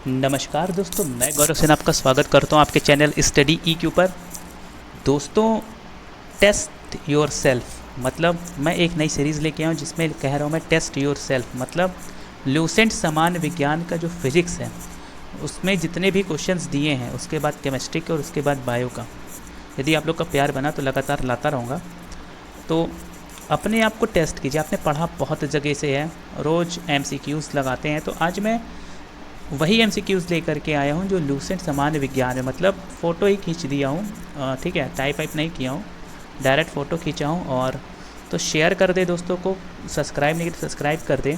नमस्कार दोस्तों, मैं गौरव सेन आपका स्वागत करता हूं आपके चैनल स्टडी ई के ऊपर। दोस्तों, टेस्ट योर सेल्फ मतलब मैं एक नई सीरीज़ लेके आया हूं जिसमें कह रहा हूं मैं टेस्ट योर सेल्फ मतलब लूसेंट सामान्य विज्ञान का जो फिज़िक्स है उसमें जितने भी क्वेश्चंस दिए हैं, उसके बाद केमिस्ट्री के और उसके बाद बायो का, यदि आप लोग का प्यार बना तो लगातार लाता रहूँगा। तो अपने आप को टेस्ट कीजिए। आपने पढ़ा बहुत जगह से है, रोज़ MCQs लगाते हैं, तो आज मैं वही MCQs लेकर के आया हूँ जो लूसेंट सामान्य विज्ञान है। मतलब फ़ोटो ही खींच दिया हूँ, ठीक है, टाइप वाइप नहीं किया हूँ, डायरेक्ट फ़ोटो खींचा हूँ। और तो शेयर कर दे दोस्तों को, सब्सक्राइब नहीं किया तो सब्सक्राइब कर दें,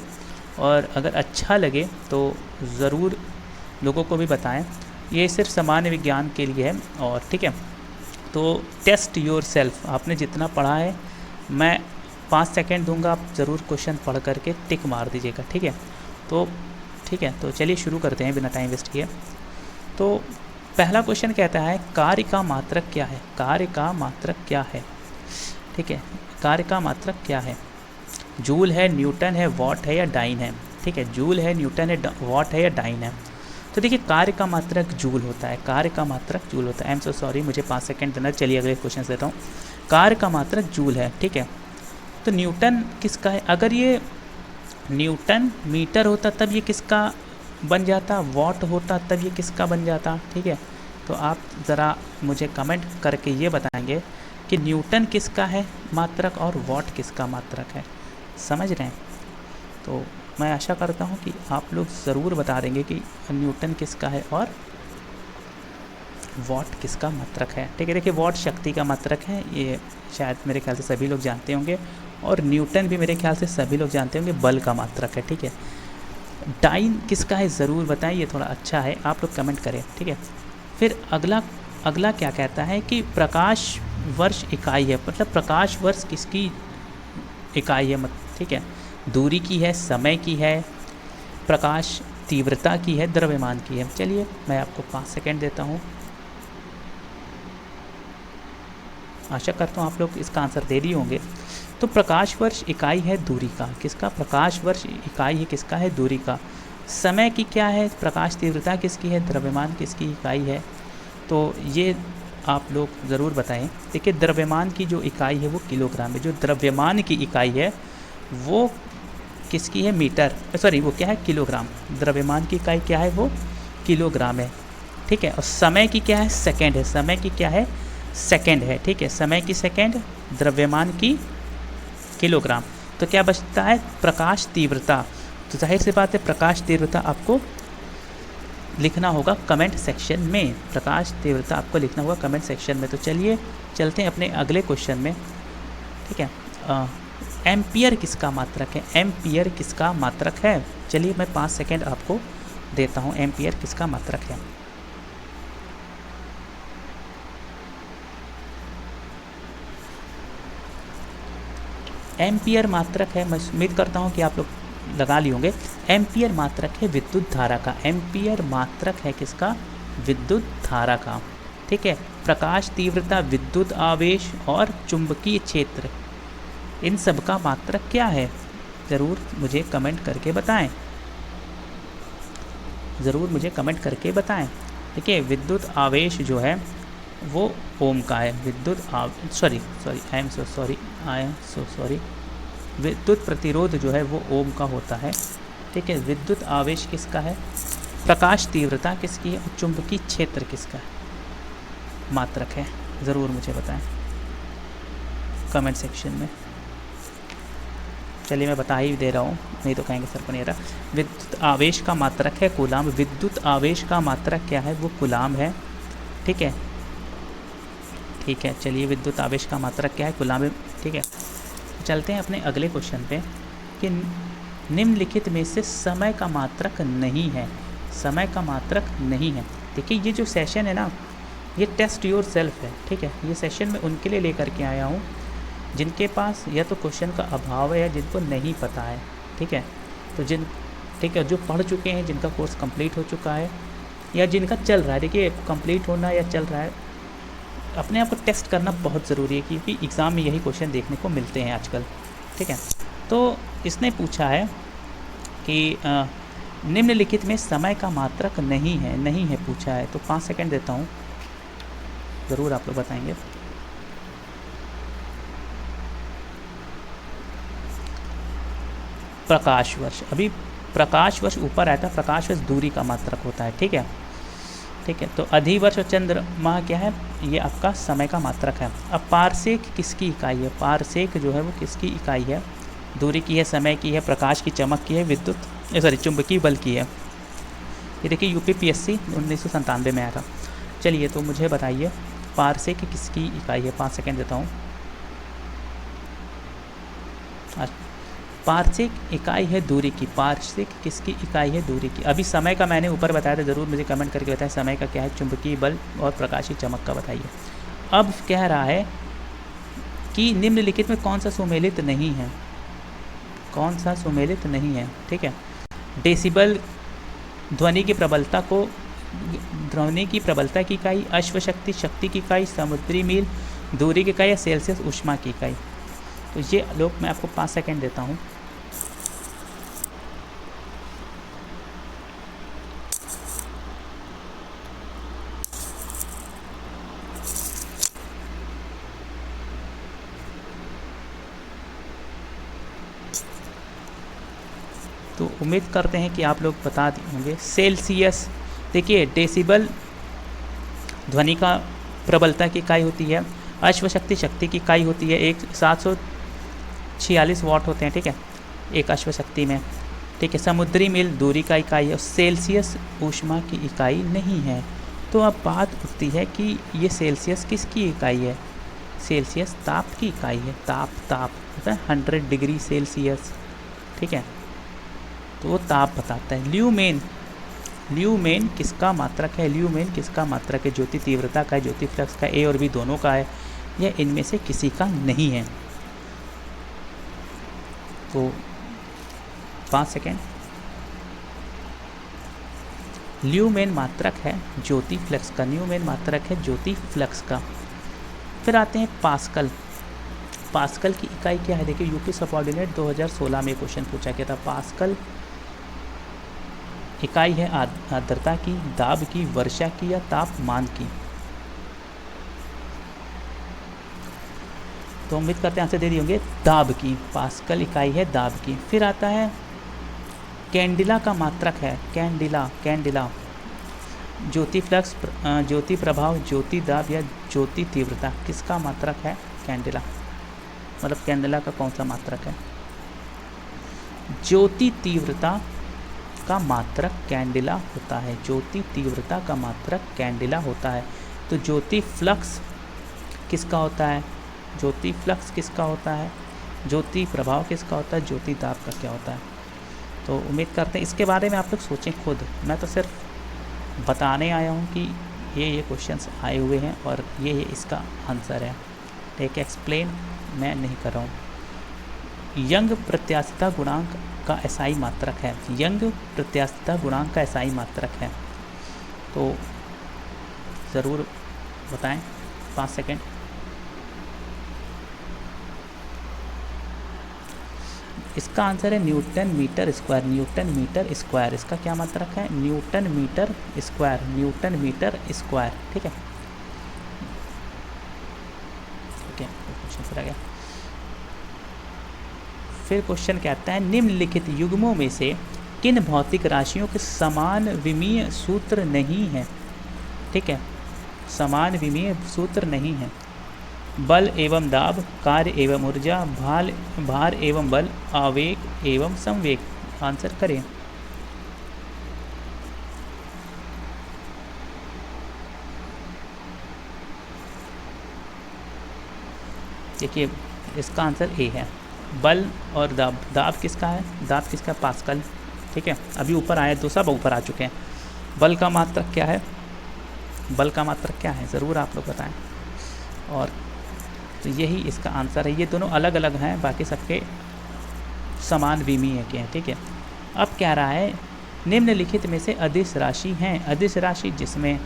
और अगर अच्छा लगे तो ज़रूर लोगों को भी बताएं। ये सिर्फ सामान्य विज्ञान के लिए है, और ठीक है। तो टेस्ट योर सेल्फ, आपने जितना पढ़ा है मैं 5 सेकेंड दूंगा, आप ज़रूर क्वेश्चन पढ़ करके टिक मार दीजिएगा, ठीक है। तो ठीक है, तो चलिए शुरू करते हैं बिना टाइम वेस्ट किए। तो पहला क्वेश्चन कहता है कार्य का मात्रक क्या है। कार्य का मात्रक क्या है, ठीक है, कार्य का मात्रक क्या है। जूल है, न्यूटन है, वॉट है या डाइन है, ठीक है। जूल है, न्यूटन है, वॉट है या डाइन है। तो देखिए, कार्य का मात्रक जूल होता है, कार्य का मात्रक जूल होता है। आई एम सो सॉरी, मुझे 5 सेकेंड देना। चलिए अगले क्वेश्चन देता हूँ। कार्य का मात्रक जूल है, ठीक है। तो न्यूटन किसका है। अगर ये न्यूटन मीटर होता तब ये किसका बन जाता, वॉट होता तब ये किसका बन जाता, ठीक है। तो आप ज़रा मुझे कमेंट करके ये बताएंगे कि न्यूटन किसका है मात्रक और वॉट किसका मात्रक है। समझ रहे हैं। तो मैं आशा करता हूँ कि आप लोग ज़रूर बता देंगे कि न्यूटन किसका है और वॉट किसका मात्रक है, ठीक है। देखिए, वॉट शक्ति का मात्रक है, ये शायद मेरे ख्याल से सभी लोग जानते होंगे, और न्यूटन भी मेरे ख्याल से सभी लोग जानते होंगे, बल का मात्रक है, ठीक है। डाइन किसका है ज़रूर बताएं, ये थोड़ा अच्छा है, आप लोग कमेंट करें, ठीक है। फिर अगला क्या कहता है कि प्रकाश वर्ष इकाई है, मतलब प्रकाश वर्ष किसकी इकाई है, ठीक है। दूरी की है, समय की है, प्रकाश तीव्रता की है, द्रव्यमान की है। चलिए मैं आपको 5 सेकेंड देता हूँ। आशा करता हूँ आप लोग इसका आंसर दे दिए होंगे। तो प्रकाश वर्ष इकाई है दूरी का, किसका, प्रकाश वर्ष इकाई है किसका है, दूरी का। समय की क्या है, प्रकाश तीव्रता किसकी है, द्रव्यमान किसकी इकाई है। तो ये आप लोग ज़रूर बताएं। देखिए, द्रव्यमान की जो इकाई है वो किलोग्राम है, जो द्रव्यमान की इकाई है वो किसकी है, मीटर, सॉरी वो क्या है, किलोग्राम। द्रव्यमान की इकाई क्या है, वो किलोग्राम है, ठीक है। और समय की क्या है, सेकेंड है, समय की क्या है, सेकेंड है, ठीक है। समय की सेकेंड, द्रव्यमान की किलोग्राम। तो क्या बचता है, प्रकाश तीव्रता। तो जाहिर सी बात है प्रकाश तीव्रता आपको लिखना होगा कमेंट सेक्शन में, प्रकाश तीव्रता आपको लिखना होगा कमेंट सेक्शन में। तो चलिए चलते हैं अपने अगले क्वेश्चन में, ठीक है। एम्पियर किसका मात्रक है, एम्पियर किसका मात्रक है। चलिए मैं 5 सेकेंड आपको देता हूँ, एम्पियर किसका मात्रक है। एम्पियर मात्रक है, मैं उम्मीद करता हूँ कि आप लोग लगा लिए होंगे। एम्पियर मात्रक है विद्युत धारा का, एम्पियर मात्रक है किसका, विद्युत धारा का, ठीक है। प्रकाश तीव्रता, विद्युत आवेश और चुंबकीय क्षेत्र, इन सब का मात्रक क्या है, ज़रूर मुझे कमेंट करके बताएं, ज़रूर मुझे कमेंट करके बताएं। देखिए, विद्युत आवेश जो है वो ओम का है, विद्युत आई एम सो सॉरी, विद्युत प्रतिरोध जो है वो ओम का होता है, ठीक है। विद्युत आवेश किसका है, प्रकाश तीव्रता किसकी है, और चुंबकीय क्षेत्र किसका है, मात्रक है, ज़रूर मुझे बताएं कमेंट सेक्शन में। चलिए मैं बता ही दे रहा हूँ, नहीं तो कहेंगे सर को नहीं रहा। विद्युत आवेश का मात्रक है कूलाम, विद्युत आवेश का मात्रक क्या है, वो कूलाम है, ठीक है, ठीक है। चलिए, विद्युत आवेश का मात्रक क्या है, कूलाम है, ठीक है। चलते हैं अपने अगले क्वेश्चन पे कि निम्नलिखित में से समय का मात्रक नहीं है, समय का मात्रक नहीं है। देखिए, ये जो सेशन है ना, ये टेस्ट योर सेल्फ है, ठीक है। ये सेशन मैं उनके लिए लेकर के आया हूँ जिनके पास या तो क्वेश्चन का अभाव है या जिनको नहीं पता है, ठीक है। तो ठीक है, जो पढ़ चुके हैं, जिनका कोर्स कंप्लीट हो चुका है या जिनका चल रहा है। देखिए, कंप्लीट होना या चल रहा है, अपने आप को टेस्ट करना बहुत ज़रूरी है, क्योंकि एग्ज़ाम में यही क्वेश्चन देखने को मिलते हैं आजकल, ठीक है। तो इसने पूछा है कि निम्नलिखित में समय का मात्रक नहीं है पूछा है, तो 5 सेकंड देता हूँ, ज़रूर आप लोग बताएंगे। प्रकाश वर्ष, अभी प्रकाश वर्ष ऊपर आया था, प्रकाश वर्ष दूरी का मात्रक होता है, ठीक है। ठीक है, तो अधिवर्ष और चंद्रमा क्या है, ये आपका समय का मात्रक है। अब पारसेक किसकी इकाई है, पारसेक जो है वो किसकी इकाई है, दूरी की है, समय की है, प्रकाश की चमक की है, विद्युत चुंबकीय बल की है। ये देखिए यूपीपीएससी 1997 में आया था। चलिए तो मुझे बताइए पारसेक किसकी इकाई है, 5 सेकंड देता हूँ। पारसेक इकाई है दूरी की, पारसेक किसकी इकाई है, दूरी की। अभी समय का मैंने ऊपर बताया था, ज़रूर मुझे कमेंट करके बताएं समय का क्या है, चुंबकीय बल और प्रकाशीय चमक का बताइए। अब कह रहा है कि निम्नलिखित में कौन सा सुमेलित नहीं है, कौन सा सुमेलित नहीं है, ठीक है। डेसिबल ध्वनि की प्रबलता को, ध्वनि की प्रबलता की इकाई, अश्वशक्ति शक्ति की इकाई, समुद्री मील दूरी की इकाई या सेल्सियस ऊष्मा की इकाई। तो ये लोग मैं आपको 5 सेकंड देता हूँ। तो उम्मीद करते हैं कि आप लोग बता दिए होंगे। सेल्सियस, देखिए डेसिबल ध्वनि का प्रबलता की इकाई होती है, अश्वशक्ति शक्ति की इकाई होती है, एक 746 वाट होते हैं, ठीक है, एक अश्वशक्ति में, ठीक है। समुद्री मील दूरी का इकाई है, सेल्सियस ऊष्मा की इकाई नहीं है। तो अब बात उठती है कि ये सेल्सियस किसकी इकाई है, सेल्सियस ताप की इकाई है, ताप होता है 100 डिग्री सेल्सियस, ठीक है, तो वो ताप बताता है। ल्यूमेन किसका मात्रक है, ल्यूमेन किसका मात्रक है, ज्योति तीव्रता का है, ज्योति फ्लक्स का, ए और बी दोनों का है, या इनमें से किसी का नहीं है। तो 5 सेकेंड। ल्यूमेन मात्रक है ज्योति फ्लक्स का, न्यूमेन मात्रक है ज्योति फ्लक्स का। फिर आते हैं पास्कल। पास्कल की इकाई क्या है, देखिए यूपी सबऑर्डिनेट 2016 में क्वेश्चन पूछा गया था। पास्कल इकाई है आर्द्रता की, दाब की, वर्षा की या तापमान की। तो उम्मीद करते हैं आंसर दे दिए होंगे, दाब की, पास्कल इकाई है दाब की। फिर आता है कैंडिला का मात्रक है, कैंडिला ज्योति फ्लक्स, ज्योति प्रभाव, ज्योति दाब या ज्योति तीव्रता, किसका मात्रक है कैंडिला, मतलब कैंडिला का कौन सा मात्रक है। ज्योति तीव्रता का मात्रक कैंडिला होता है, ज्योति तीव्रता का मात्रक कैंडिला होता है। तो ज्योति फ्लक्स किसका होता है, ज्योति फ्लक्स किसका होता है, ज्योति प्रभाव किसका होता है, ज्योति दाब का क्या होता है। तो उम्मीद करते हैं इसके बारे में आप लोग सोचें खुद, मैं तो सिर्फ बताने आया हूँ कि ये क्वेश्चंस आए हुए हैं और ये इसका आंसर है, टेक एक्सप्लेन मैं नहीं कर रहा हूँ। यंग प्रत्यास्थता गुणांक का एसआई मात्रक है, यंग प्रत्यास्थता गुणांक का एसआई मात्रक है, तो ज़रूर बताएं, 5 सेकेंड। इसका आंसर है newton metre square, newton metre square, इसका क्या मात्रक है, newton metre square, newton metre square, ठीक है। ठीक है, क्वेश्चन फिर आ गया। फिर क्वेश्चन कहता है निम्नलिखित युग्मों में से किन भौतिक राशियों के समान विमीय सूत्र नहीं है, ठीक है, समान विमीय सूत्र नहीं है। बल एवं दाब, कार्य एवं ऊर्जा, भार एवं बल, आवेग एवं संवेग, आंसर करें। देखिए इसका आंसर ए है, बल और दाब। दाब किसका है, दाब किसका, पास्कल, ठीक है, अभी ऊपर आया, दो सब ऊपर आ चुके हैं। बल का मात्रक क्या है, बल का मात्रक क्या है, ज़रूर आप लोग बताएं। और तो यही इसका आंसर है, ये दोनों अलग अलग हैं, बाकी सबके समान विमीय के हैं, ठीक है। अब कह रहा है निम्नलिखित में से अदिश राशि हैं, अदिश राशि जिसमें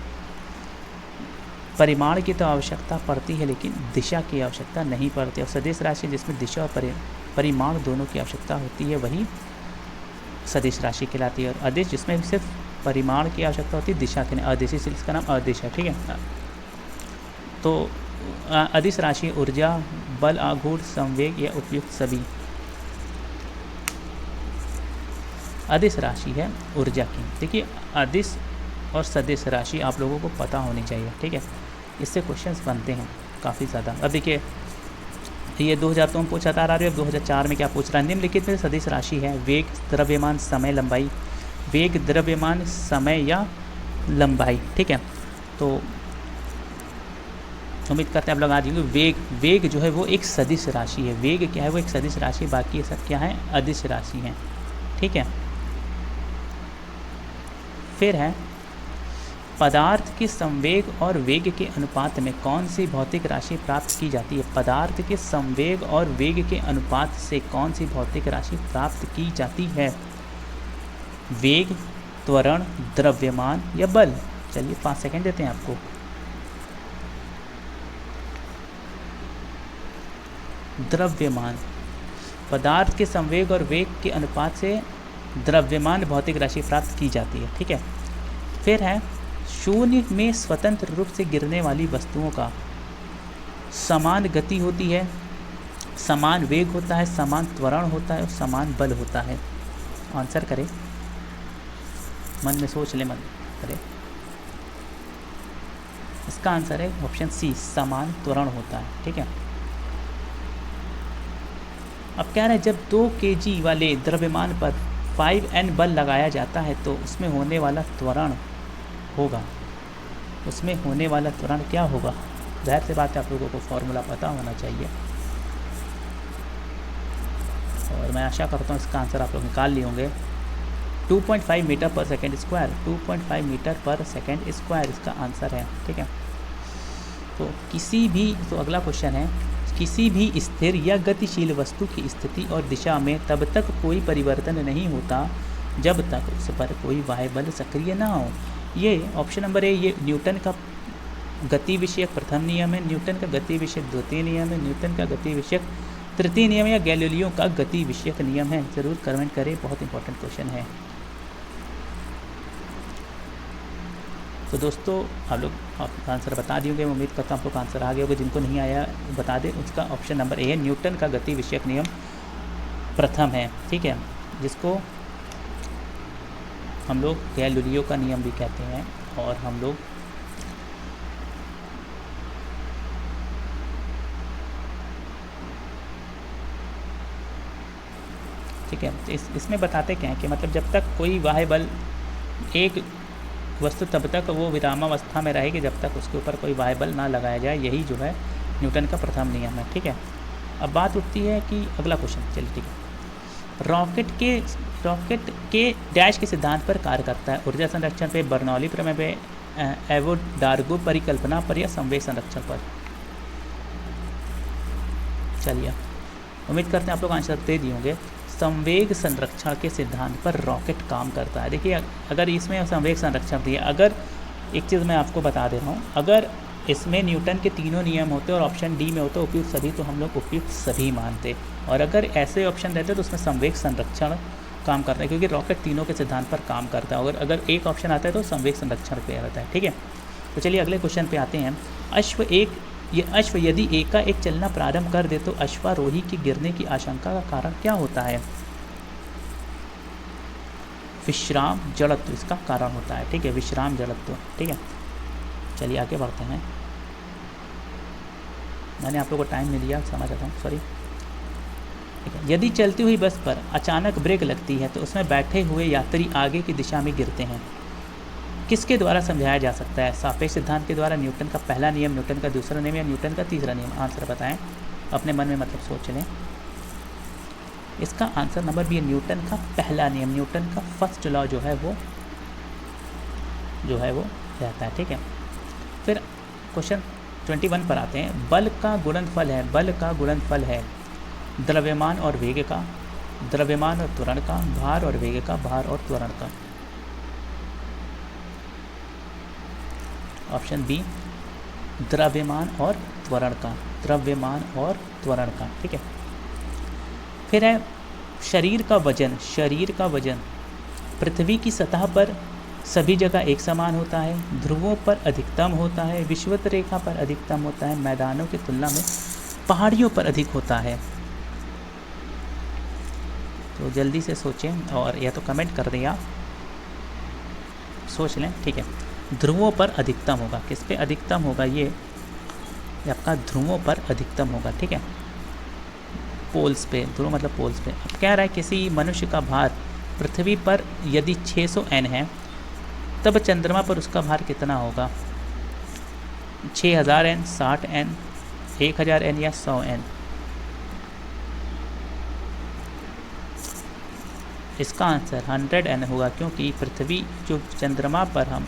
परिमाण की तो आवश्यकता पड़ती है लेकिन दिशा की आवश्यकता नहीं पड़ती, और सदिश राशि जिसमें दिशा और परिमाण दोनों की आवश्यकता होती है, वही सदिश राशि कहलाती है। और अदिश जिसमें सिर्फ परिमाण की आवश्यकता होती है, दिशा के नहीं, अदिश, इसलिए इसका नाम अदिश है, ठीक है। तो अदिश राशि ऊर्जा, बल, आघूर्ण, संवेग या उपयुक्त सभी। अदिश राशि है ऊर्जा की। देखिए अदिश और सदिश राशि आप लोगों को पता होनी चाहिए, ठीक है। इससे क्वेश्चंस बनते हैं काफ़ी ज़्यादा। अब देखिए ये 2000 तो हम पूछा था, 2004 में क्या पूछ रहा है। निम्नलिखित में सदिश राशि है वेग, द्रव्यमान, समय, लंबाई। वेग, द्रव्यमान, समय या लंबाई, ठीक है। तो उम्मीद करते हैं आप लोग आ जाएंगे। वेग जो है वो एक सदिश राशि है। वेग क्या है, वो एक सदिश राशि, बाकी ये सब क्या है, अदिश राशि है, ठीक है। फिर है पदार्थ के संवेग और वेग के अनुपात में कौन सी भौतिक राशि प्राप्त की जाती है। पदार्थ के संवेग और वेग के अनुपात से कौन सी भौतिक राशि प्राप्त की जाती है। वेग, त्वरण, द्रव्यमान या बल। चलिए 5 सेकंड देते हैं आपको। द्रव्यमान, पदार्थ के संवेग और वेग के अनुपात से द्रव्यमान भौतिक राशि प्राप्त की जाती है, ठीक है। फिर है शून्य में स्वतंत्र रूप से गिरने वाली वस्तुओं का समान गति होती है, समान वेग होता है, समान त्वरण होता है और समान बल होता है। आंसर करें, मन में सोच ले, मन करें। इसका आंसर है ऑप्शन सी, समान त्वरण होता है, ठीक है। अब कह रहे हैं जब 2 kg वाले द्रव्यमान पर 5N बल लगाया जाता है तो उसमें होने वाला त्वरण होगा, उसमें होने वाला त्वरण क्या होगा। जाहिर सी बात है आप लोगों को फॉर्मूला पता होना चाहिए और मैं आशा करता हूँ इसका आंसर आप लोग निकाल लिए होंगे। 2.5 मीटर पर सेकेंड स्क्वायर, 2.5 मीटर पर सेकेंड स्क्वायर इसका आंसर है, ठीक है। तो किसी भी, तो अगला क्वेश्चन है, किसी भी स्थिर या गतिशील वस्तु की स्थिति और दिशा में तब तक कोई परिवर्तन नहीं होता जब तक उस पर कोई बाह्य बल सक्रिय ना हो। ये ऑप्शन नंबर ए, ये न्यूटन का गति विषयक प्रथम नियम है, न्यूटन का गति विषयक द्वितीय नियम है, न्यूटन का गति विषयक तृतीय नियम या गैलीलियो का गति विषयक नियम है। ज़रूर कमेंट करें, बहुत इंपॉर्टेंट क्वेश्चन है। तो दोस्तों आप लोग आंसर बता दिए, मैं उम्मीद करता हूँ आप लोग आंसर आ गया होगा। जिनको नहीं आया बता दें, उसका ऑप्शन नंबर ए है, न्यूटन का गति विषयक नियम प्रथम है, ठीक है, जिसको हम लोग गैलीलियो का नियम भी कहते हैं। और हम लोग ठीक है, इसमें बताते क्या है कि मतलब जब तक कोई बाह्य बल, एक वस्तु तब तक वो विरामावस्था में रहेगी जब तक उसके ऊपर कोई बाह्य बल ना लगाया जाए। यही जो है न्यूटन का प्रथम नियम है, ठीक है। अब बात उठती है कि अगला क्वेश्चन, चलिए ठीक है। रॉकेट के डैश के सिद्धांत पर कार्य करता है। ऊर्जा संरक्षण पे, बर्नौली प्रमेय पे, एवोगाड्रो परिकल्पना पर या संवेग संरक्षण पर। चलिए उम्मीद करते हैं आप लोग आंसर दे दिए होंगे। संवेग संरक्षण के सिद्धांत पर रॉकेट काम करता है। देखिए अगर इसमें संवेग संरक्षण दिया, अगर एक चीज़ मैं आपको बता दे रहा हूँ, अगर इसमें न्यूटन के तीनों नियम होते और ऑप्शन डी में होते उपयुक्त सभी, तो हम लोग उपयुक्त सभी मानते। और अगर ऐसे ऑप्शन रहते तो उसमें संवेग संरक्षण काम करता है, क्योंकि रॉकेट तीनों के सिद्धांत पर काम करता है। और अगर एक ऑप्शन आता है तो संवेग संरक्षण पे रहता है, ठीक है। तो चलिए अगले क्वेश्चन पे आते हैं। अश्व यदि एकाएक चलना प्रारंभ कर दे तो अश्वारोही के गिरने की आशंका का कारण क्या होता है। विश्राम जड़त्व इसका कारण होता है, ठीक है, विश्राम जड़त्व, ठीक है। चलिए आगे बढ़ते हैं। मैंने आप लोगों को टाइम नहीं दिया, समझ आता हूँ, सॉरी, ठीक है। यदि चलती हुई बस पर अचानक ब्रेक लगती है तो उसमें बैठे हुए यात्री आगे की दिशा में गिरते हैं। किसके द्वारा समझाया जा सकता है। सापेक्ष सिद्धांत के द्वारा, न्यूटन का पहला नियम, न्यूटन का दूसरा नियम या न्यूटन का तीसरा नियम। आंसर बताएं अपने मन में, मतलब सोच लें। इसका आंसर नंबर बी है, न्यूटन का पहला नियम, न्यूटन का फर्स्ट लॉ जो है वो रहता है, ठीक है। फिर क्वेश्चन 21 पर आते हैं। बल का गुणनफल है द्रव्यमान और वेग का, द्रव्यमान और त्वरण का, भार और वेग का, भार और त्वरण का। ऑप्शन बी द्रव्यमान और त्वरण का, द्रव्यमान और त्वरण का, ठीक है। फिर है शरीर का वजन पृथ्वी की सतह पर सभी जगह एक समान होता है, ध्रुवों पर अधिकतम होता है, विषुवत रेखा पर अधिकतम होता है, मैदानों की तुलना में पहाड़ियों पर अधिक होता है। तो जल्दी से सोचें और या तो कमेंट कर दें या सोच लें, ठीक है। ध्रुवों पर अधिकतम होगा, किस पे अधिकतम होगा? ये आपका ध्रुवों पर अधिकतम होगा, ठीक है, पोल्स पे, ध्रुव मतलब पोल्स पे। अब कह रहा है किसी मनुष्य का भार पृथ्वी पर यदि 600 N है तब चंद्रमा पर उसका भार कितना होगा? 6000 N, 60 N, 1000 N या 100 N? इसका आंसर 100 N होगा, क्योंकि पृथ्वी जो चंद्रमा पर हम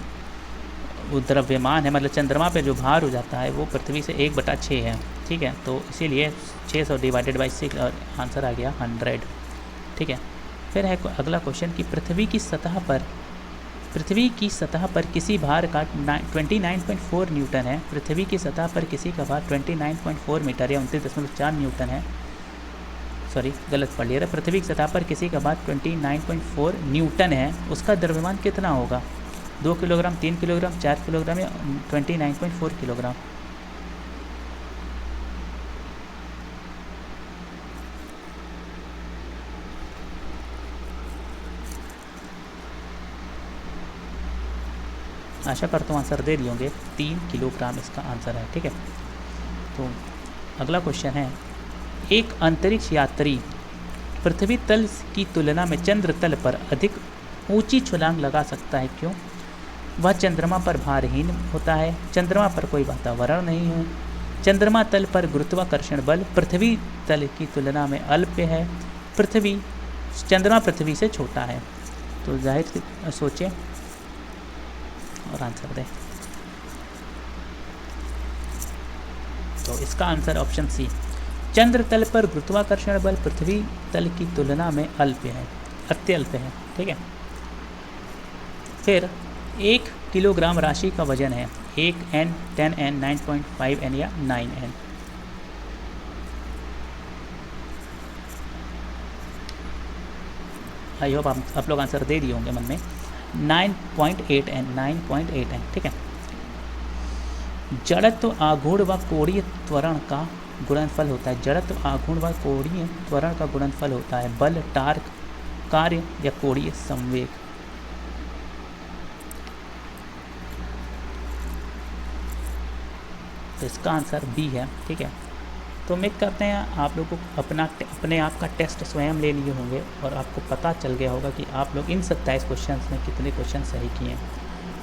वो द्रव्यमान है, मतलब चंद्रमा पे जो भार हो जाता है वो पृथ्वी से 1/6 है, ठीक है। तो इसीलिए 600 डिवाइडेड बाई 6 और आंसर आ गया 100, ठीक है। फिर है अगला क्वेश्चन कि पृथ्वी की सतह पर किसी भार का 29.4 न्यूटन है। पृथ्वी की सतह पर किसी का भार 29.4 मीटर या 29.4 न्यूटन है। सॉरी, गलत पढ़ लिया था। पृथ्वी की सतह पर किसी का भार 29.4 न्यूटन है, उसका द्रव्यमान कितना होगा? 2 किलोग्राम, 3 किलोग्राम, 4 किलोग्राम या 29.4 किलोग्राम? आशा करता हूँ आंसर दे दिए होंगे। 3 किलोग्राम इसका आंसर है, ठीक है। तो अगला क्वेश्चन है, एक अंतरिक्ष यात्री पृथ्वी तल की तुलना में चंद्र तल पर अधिक ऊंची छलांग लगा सकता है, क्यों? वह चंद्रमा पर भारहीन होता है, चंद्रमा पर कोई वातावरण नहीं है, चंद्रमा तल पर गुरुत्वाकर्षण बल पृथ्वी तल की तुलना में अल्प है, चंद्रमा पृथ्वी से छोटा है। तो जाहिर सोचें और आंसर दें। तो इसका आंसर ऑप्शन सी, चंद्र तल पर गुरुत्वाकर्षण बल पृथ्वी तल की तुलना में अल्प है, अत्यल्प है, ठीक है। फिर 1 किलोग्राम राशि का वजन है 1 N, 10 N, 9.5 N या 9 N? आई होप आप लोग आंसर दे दिए होंगे मन में। 9.8 N, 9.8 N, ठीक है। जड़त्व आघूर्ण व कोणीय त्वरण का गुणनफल होता है। जड़त्व आघूर्ण व कोणीय त्वरण का गुणनफल होता है बल, टार्क, कार्य या कोणीय संवेग? तो इसका आंसर बी है, ठीक है। तो उम्मीद करते हैं आप लोगों को अपने आप का टेस्ट स्वयं ले लिए होंगे और आपको पता चल गया होगा कि आप लोग इन 27 क्वेश्चन में कितने क्वेश्चन सही किए हैं।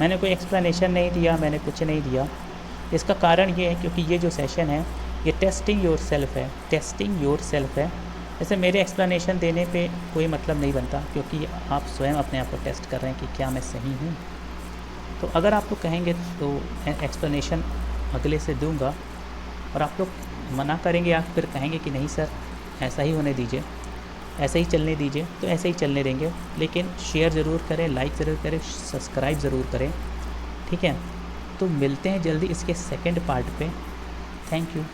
मैंने कोई एक्सप्लेनेशन नहीं दिया, मैंने कुछ नहीं दिया। इसका कारण ये है क्योंकि ये जो सेशन है ये टेस्टिंग योर सेल्फ है, टेस्टिंग योर सेल्फ है। जैसे मेरे एक्सप्लेनेशन देने पे कोई मतलब नहीं बनता, क्योंकि आप स्वयं अपने आप को टेस्ट कर रहे हैं कि क्या मैं सही हूँ। तो अगर आप लोग कहेंगे तो एक्सप्लेनेशन अगले से दूंगा, और आप लोग मना करेंगे या फिर कहेंगे कि नहीं सर ऐसा ही होने दीजिए, ऐसे ही चलने दीजिए, तो ऐसे ही चलने देंगे। लेकिन शेयर ज़रूर करें, लाइक ज़रूर करें, सब्सक्राइब ज़रूर करें, ठीक है। तो मिलते हैं जल्दी इसके सेकंड पार्ट पे। Thank you.